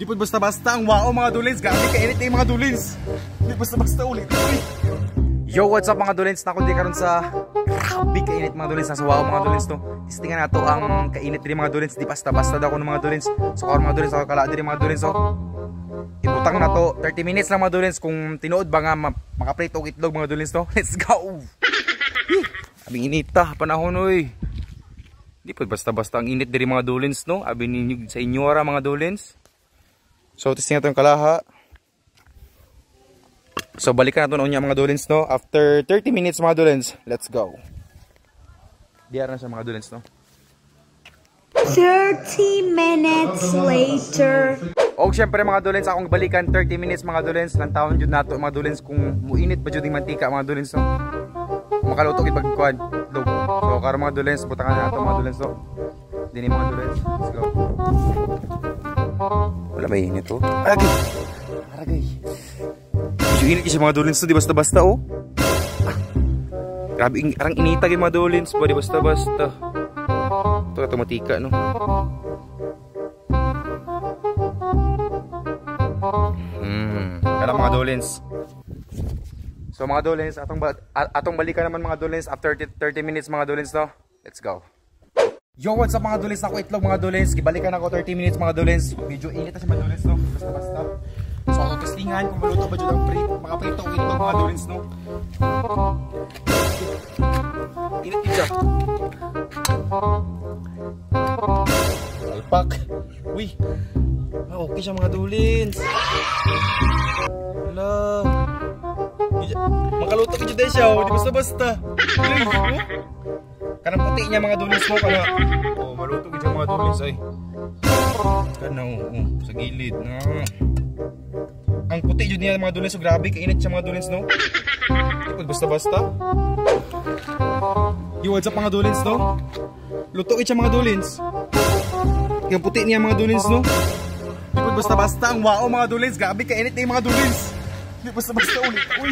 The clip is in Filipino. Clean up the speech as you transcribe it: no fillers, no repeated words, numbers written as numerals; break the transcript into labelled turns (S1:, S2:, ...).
S1: Di po basta-basta ang wow mga dulins. Grabe kainit na yung mga dulins. Di basta-basta ulit. Yo, what's up mga dulins? Nakundi karon sa grabe kainit mga dulins. Nasa wow mga dulins to. Testingan nato ang kainit din mga dulins. Di basta-basta daw ko ng mga dulins. So karon mga dulins, ako kala din mga dulins. So ibutang na to. 30 minutes lang mga dulins. Kung tinuod ba nga makaprito og itlog mga dulins to. Let's go! Abing inita, panahon oy. Di po basta-basta ang init diri mga dulins no. Abi ninyo sa inyora mga dulins. So testing natin yung kalaha. So balikan natin unya mga dulins no. After 30 minutes mga dulins, let's go. Diyan na siya mga dulins no.
S2: 30 minutes later.
S1: O syempre mga dulins, akong balikan 30 minutes mga dulins. Lantaon jud nato mga dulins kung muinit ba jud yung mantika mga dulins no. Makaluto gid pagkuan. So karon mga dulins, butangan nato mga dulins no. Dini mga dulins. Let's go. Wala ba init to? Aragay! Aragay! Medyo init kasi mga dulins to, di basta-basta oh. Grabe, arang inita yung mga dulins po, di basta-basta. Ito na tumatika no. Kala mga dulins. So mga dulins, atong balikan naman mga dulins after 30 minutes mga dulins no. Let's go. Yo, what's up mga dulins? Ako itlog mga dulins. Gibalikan ako 30 minutes mga dulins. Medyo init na siya mga dulins no. Basta-basta. So ako testingan kung maluto ba dyan ang makaprito ang itlog mga dulins no. Init din siya. Alpak. Uy. Okay siya mga dulins. Wala. Makaluto ka dyan siya. Di basta-basta. Kanang puti niya mga dulins mo kana. Oh, maluto gid mga dulins ay. Kana sa gilid na. Ang puti jud niya mga dulins, so grabe kainit siya mga dulins no. Ipod basta-basta. Yo, what's up mga dulins no? Luto gid siya mga dulins. Yung puti niya mga dulins no. Ipod basta-basta ang wow mga dulins, grabe kainit na yung mga dulins. Ipod basta-basta ulit. Uy.